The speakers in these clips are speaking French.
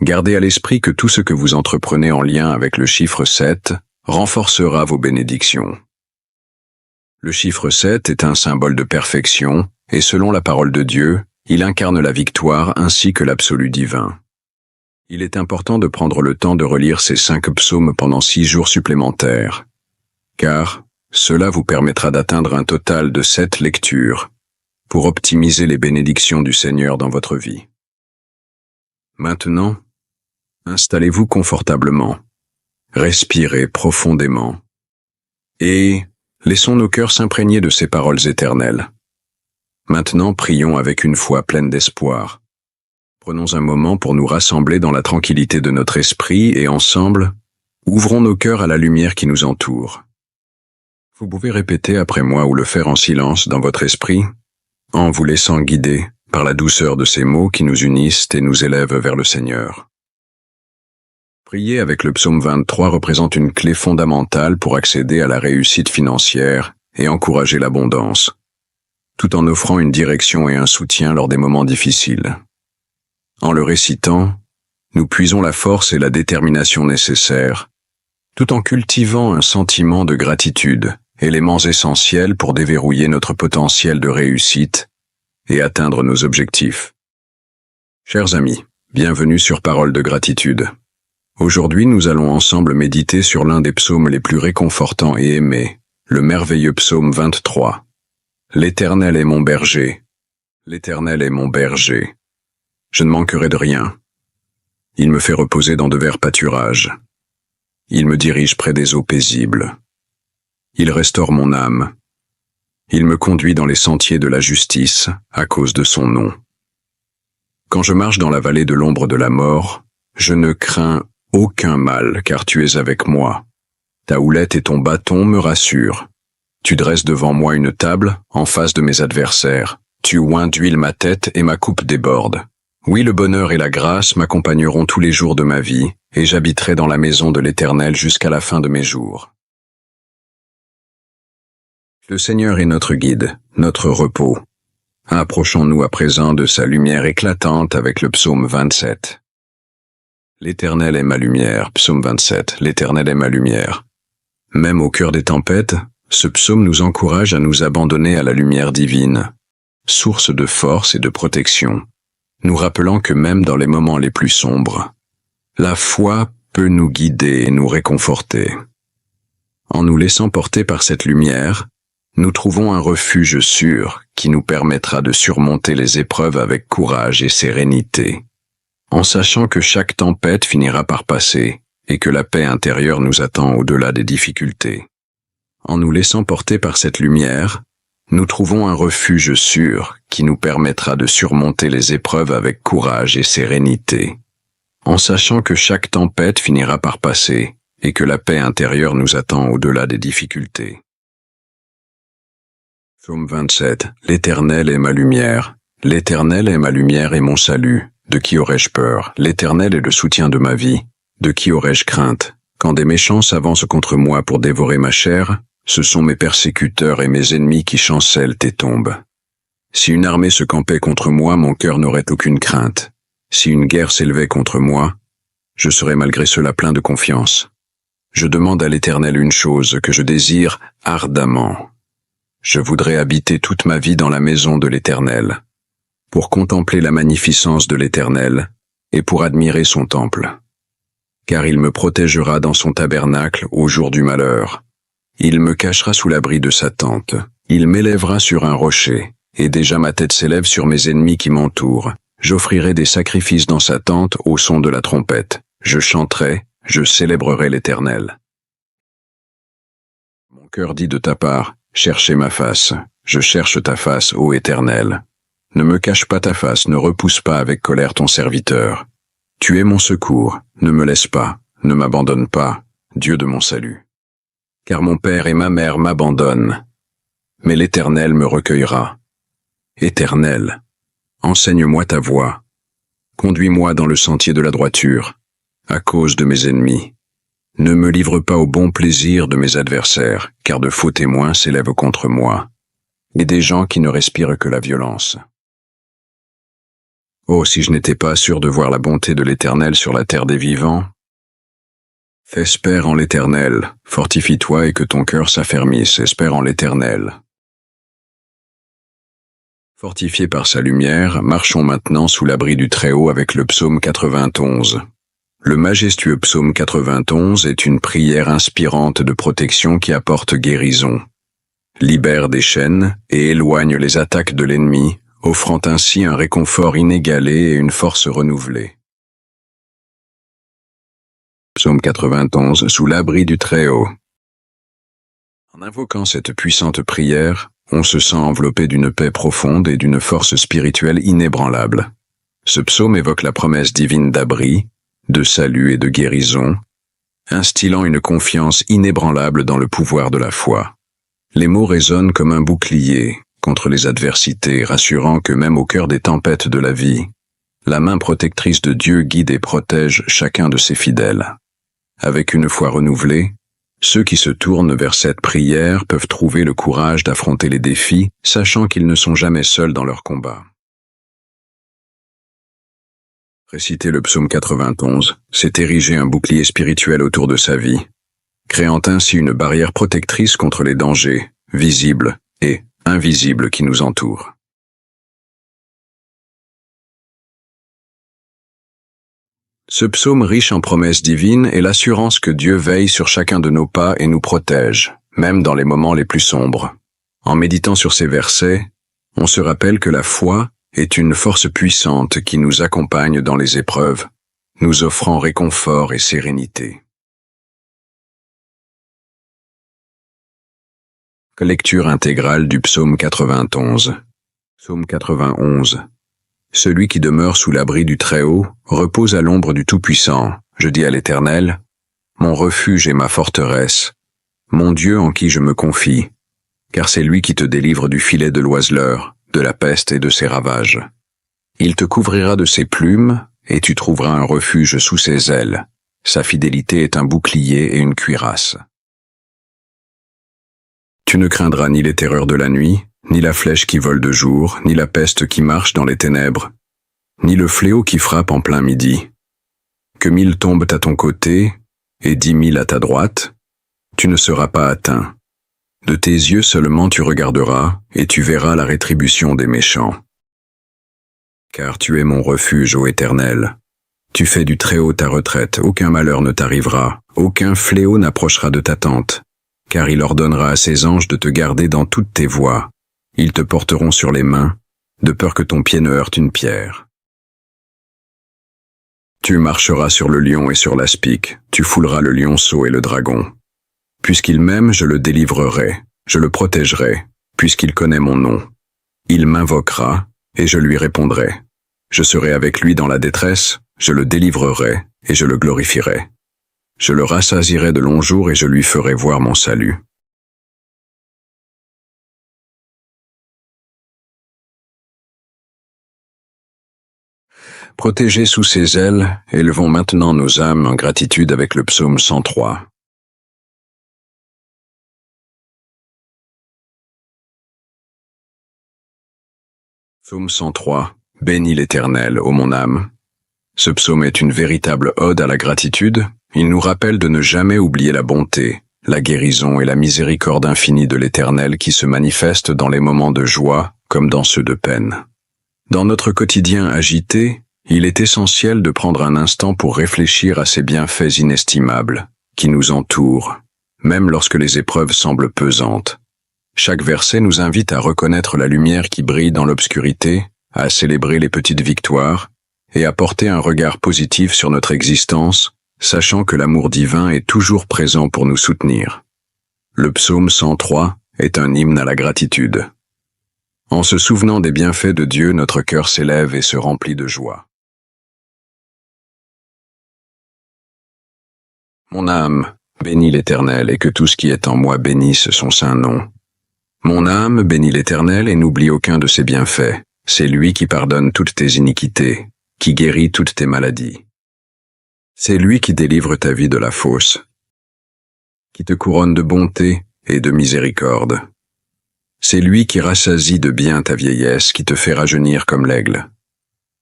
Gardez à l'esprit que tout ce que vous entreprenez en lien avec le chiffre 7 renforcera vos bénédictions. Le chiffre 7 est un symbole de perfection, et selon la parole de Dieu, il incarne la victoire ainsi que l'absolu divin. Il est important de prendre le temps de relire ces 5 psaumes pendant 6 jours supplémentaires, car cela vous permettra d'atteindre un total de 7 lectures pour optimiser les bénédictions du Seigneur dans votre vie. Maintenant, installez-vous confortablement, respirez profondément et laissons nos cœurs s'imprégner de ces paroles éternelles. Maintenant, prions avec une foi pleine d'espoir. Prenons un moment pour nous rassembler dans la tranquillité de notre esprit et ensemble, ouvrons nos cœurs à la lumière qui nous entoure. Vous pouvez répéter après moi ou le faire en silence dans votre esprit, en vous laissant guider par la douceur de ces mots qui nous unissent et nous élèvent vers le Seigneur. Prier avec le psaume 23 représente une clé fondamentale pour accéder à la réussite financière et encourager l'abondance, tout en offrant une direction et un soutien lors des moments difficiles. En le récitant, nous puisons la force et la détermination nécessaires, tout en cultivant un sentiment de gratitude, éléments essentiels pour déverrouiller notre potentiel de réussite et atteindre nos objectifs. Chers amis, bienvenue sur Parole de gratitude. Aujourd'hui, nous allons ensemble méditer sur l'un des psaumes les plus réconfortants et aimés, le merveilleux psaume 23. L'Éternel est mon berger. L'Éternel est mon berger. Je ne manquerai de rien. Il me fait reposer dans de verts pâturages. Il me dirige près des eaux paisibles. Il restaure mon âme. Il me conduit dans les sentiers de la justice à cause de son nom. Quand je marche dans la vallée de l'ombre de la mort, je ne crains aucun mal, car tu es avec moi. Ta houlette et ton bâton me rassurent. Tu dresses devant moi une table en face de mes adversaires. Tu oins d'huile ma tête et ma coupe déborde. Oui, le bonheur et la grâce m'accompagneront tous les jours de ma vie, et j'habiterai dans la maison de l'Éternel jusqu'à la fin de mes jours. Le Seigneur est notre guide, notre repos. Approchons-nous à présent de sa lumière éclatante avec le psaume 27. L'Éternel est ma lumière, psaume 27, l'Éternel est ma lumière. Même au cœur des tempêtes, ce psaume nous encourage à nous abandonner à la lumière divine, source de force et de protection, nous rappelant que même dans les moments les plus sombres, la foi peut nous guider et nous réconforter. En nous laissant porter par cette lumière, nous trouvons un refuge sûr qui nous permettra de surmonter les épreuves avec courage et sérénité, en sachant que chaque tempête finira par passer et que la paix intérieure nous attend au-delà des difficultés. En nous laissant porter par cette lumière, nous trouvons un refuge sûr qui nous permettra de surmonter les épreuves avec courage et sérénité, en sachant que chaque tempête finira par passer et que la paix intérieure nous attend au-delà des difficultés. Psaume 27. L'Éternel est ma lumière. L'Éternel est ma lumière et mon salut. De qui aurais-je peur? L'Éternel est le soutien de ma vie. De qui aurais-je crainte? Quand des méchants s'avancent contre moi pour dévorer ma chair, ce sont mes persécuteurs et mes ennemis qui chancellent et tombent. Si une armée se campait contre moi, mon cœur n'aurait aucune crainte. Si une guerre s'élevait contre moi, je serais malgré cela plein de confiance. Je demande à l'Éternel une chose que je désire ardemment. Je voudrais habiter toute ma vie dans la maison de l'Éternel, pour contempler la magnificence de l'Éternel et pour admirer son temple. Car il me protégera dans son tabernacle au jour du malheur. Il me cachera sous l'abri de sa tente. Il m'élèvera sur un rocher, et déjà ma tête s'élève sur mes ennemis qui m'entourent. J'offrirai des sacrifices dans sa tente au son de la trompette. Je chanterai, je célébrerai l'Éternel. Mon cœur dit de ta part, cherchez ma face. Je cherche ta face, ô Éternel. Ne me cache pas ta face, ne repousse pas avec colère ton serviteur. Tu es mon secours, ne me laisse pas, ne m'abandonne pas, Dieu de mon salut. Car mon père et ma mère m'abandonnent, mais l'Éternel me recueillera. Éternel, enseigne-moi ta voie, conduis-moi dans le sentier de la droiture, à cause de mes ennemis. Ne me livre pas au bon plaisir de mes adversaires, car de faux témoins s'élèvent contre moi, et des gens qui ne respirent que la violence. Oh, si je n'étais pas sûr de voir la bonté de l'Éternel sur la terre des vivants. Espère en l'Éternel, fortifie-toi et que ton cœur s'affermisse, espère en l'Éternel. Fortifiés par sa lumière, marchons maintenant sous l'abri du Très-Haut avec le psaume 91. Le majestueux psaume 91 est une prière inspirante de protection qui apporte guérison, libère des chaînes et éloigne les attaques de l'ennemi, offrant ainsi un réconfort inégalé et une force renouvelée. Psaume 91, sous l'abri du Très-Haut. En invoquant cette puissante prière, on se sent enveloppé d'une paix profonde et d'une force spirituelle inébranlable. Ce psaume évoque la promesse divine d'abri, de salut et de guérison, instillant une confiance inébranlable dans le pouvoir de la foi. Les mots résonnent comme un bouclier contre les adversités, rassurant que même au cœur des tempêtes de la vie, la main protectrice de Dieu guide et protège chacun de ses fidèles. Avec une foi renouvelée, ceux qui se tournent vers cette prière peuvent trouver le courage d'affronter les défis, sachant qu'ils ne sont jamais seuls dans leur combat. Réciter le psaume 91, c'est ériger un bouclier spirituel autour de sa vie, créant ainsi une barrière protectrice contre les dangers, visibles et invisibles qui nous entourent. Ce psaume riche en promesses divines est l'assurance que Dieu veille sur chacun de nos pas et nous protège, même dans les moments les plus sombres. En méditant sur ces versets, on se rappelle que la foi est une force puissante qui nous accompagne dans les épreuves, nous offrant réconfort et sérénité. Lecture intégrale du psaume 91. Psaume 91. Celui qui demeure sous l'abri du Très-Haut repose à l'ombre du Tout-Puissant. Je dis à l'Éternel, mon refuge et ma forteresse, mon Dieu en qui je me confie, car c'est lui qui te délivre du filet de l'oiseleur, de la peste et de ses ravages. Il te couvrira de ses plumes, et tu trouveras un refuge sous ses ailes. Sa fidélité est un bouclier et une cuirasse. Tu ne craindras ni les terreurs de la nuit, ni la flèche qui vole de jour, ni la peste qui marche dans les ténèbres, ni le fléau qui frappe en plein midi. Que 1000 tombent à ton côté, et 10 000 à ta droite, tu ne seras pas atteint. De tes yeux seulement tu regarderas, et tu verras la rétribution des méchants. Car tu es mon refuge, ô Éternel. Tu fais du Très-Haut ta retraite, aucun malheur ne t'arrivera, aucun fléau n'approchera de ta tente, car il ordonnera à ses anges de te garder dans toutes tes voies. Ils te porteront sur les mains, de peur que ton pied ne heurte une pierre. Tu marcheras sur le lion et sur l'aspic, tu fouleras le lionceau et le dragon. Puisqu'il m'aime, je le délivrerai, je le protégerai, puisqu'il connaît mon nom. Il m'invoquera, et je lui répondrai. Je serai avec lui dans la détresse, je le délivrerai, et je le glorifierai. Je le rassasierai de longs jours et je lui ferai voir mon salut. Protégés sous ses ailes, élevons maintenant nos âmes en gratitude avec le psaume 103. Psaume 103. Bénis l'Éternel, ô mon âme. Ce psaume est une véritable ode à la gratitude. Il nous rappelle de ne jamais oublier la bonté, la guérison et la miséricorde infinie de l'Éternel qui se manifestent dans les moments de joie comme dans ceux de peine. Dans notre quotidien agité, il est essentiel de prendre un instant pour réfléchir à ces bienfaits inestimables qui nous entourent, même lorsque les épreuves semblent pesantes. Chaque verset nous invite à reconnaître la lumière qui brille dans l'obscurité, à célébrer les petites victoires et à porter un regard positif sur notre existence, sachant que l'amour divin est toujours présent pour nous soutenir. Le psaume 103 est un hymne à la gratitude. En se souvenant des bienfaits de Dieu, notre cœur s'élève et se remplit de joie. Mon âme, bénis l'Éternel, et que tout ce qui est en moi bénisse son saint nom. Mon âme, bénis l'Éternel, et n'oublie aucun de ses bienfaits. C'est lui qui pardonne toutes tes iniquités, qui guérit toutes tes maladies. C'est lui qui délivre ta vie de la fosse, qui te couronne de bonté et de miséricorde. C'est lui qui rassasie de bien ta vieillesse, qui te fait rajeunir comme l'aigle.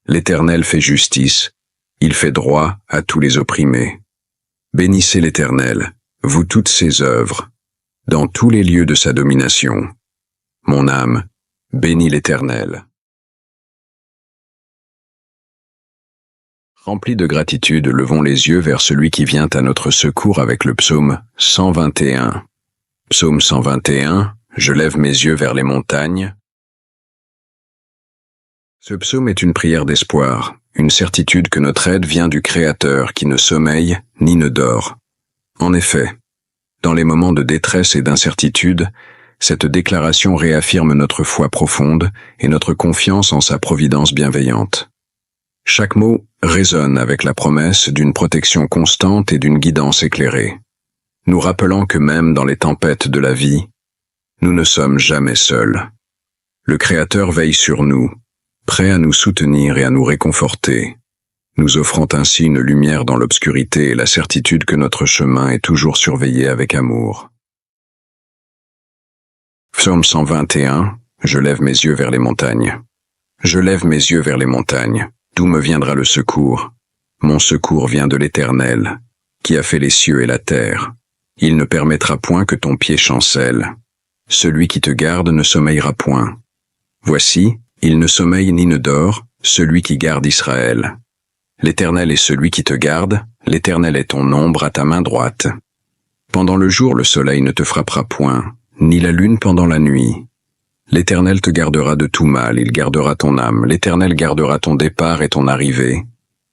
L'Éternel fait justice, il fait droit à tous les opprimés. Bénissez l'Éternel, vous toutes ses œuvres, dans tous les lieux de sa domination. Mon âme, bénis l'Éternel. Remplis de gratitude, levons les yeux vers celui qui vient à notre secours avec le psaume 121. Psaume 121, je lève mes yeux vers les montagnes. Ce psaume est une prière d'espoir, une certitude que notre aide vient du Créateur qui ne sommeille ni ne dort. En effet, dans les moments de détresse et d'incertitude, cette déclaration réaffirme notre foi profonde et notre confiance en sa providence bienveillante. Chaque mot résonne avec la promesse d'une protection constante et d'une guidance éclairée, nous rappelant que même dans les tempêtes de la vie, nous ne sommes jamais seuls. Le Créateur veille sur nous, prêt à nous soutenir et à nous réconforter, nous offrant ainsi une lumière dans l'obscurité et la certitude que notre chemin est toujours surveillé avec amour. Psaume 121, je lève mes yeux vers les montagnes. Je lève mes yeux vers les montagnes. D'où me viendra le secours? Mon secours vient de l'Éternel, qui a fait les cieux et la terre. Il ne permettra point que ton pied chancelle. Celui qui te garde ne sommeillera point. Voici, il ne sommeille ni ne dort, celui qui garde Israël. L'Éternel est celui qui te garde, l'Éternel est ton ombre à ta main droite. Pendant le jour le soleil ne te frappera point, ni la lune pendant la nuit. L'Éternel te gardera de tout mal, il gardera ton âme, l'Éternel gardera ton départ et ton arrivée,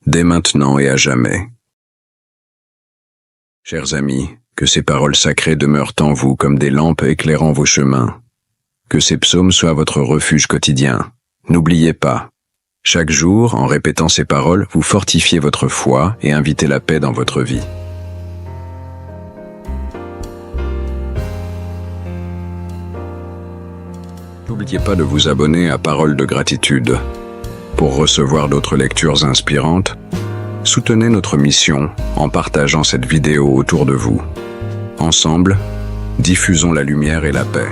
dès maintenant et à jamais. Chers amis, que ces paroles sacrées demeurent en vous comme des lampes éclairant vos chemins. Que ces psaumes soient votre refuge quotidien. N'oubliez pas, chaque jour, en répétant ces paroles, vous fortifiez votre foi et invitez la paix dans votre vie. N'oubliez pas de vous abonner à Paroles de Gratitude. Pour recevoir d'autres lectures inspirantes, soutenez notre mission en partageant cette vidéo autour de vous. Ensemble, diffusons la lumière et la paix.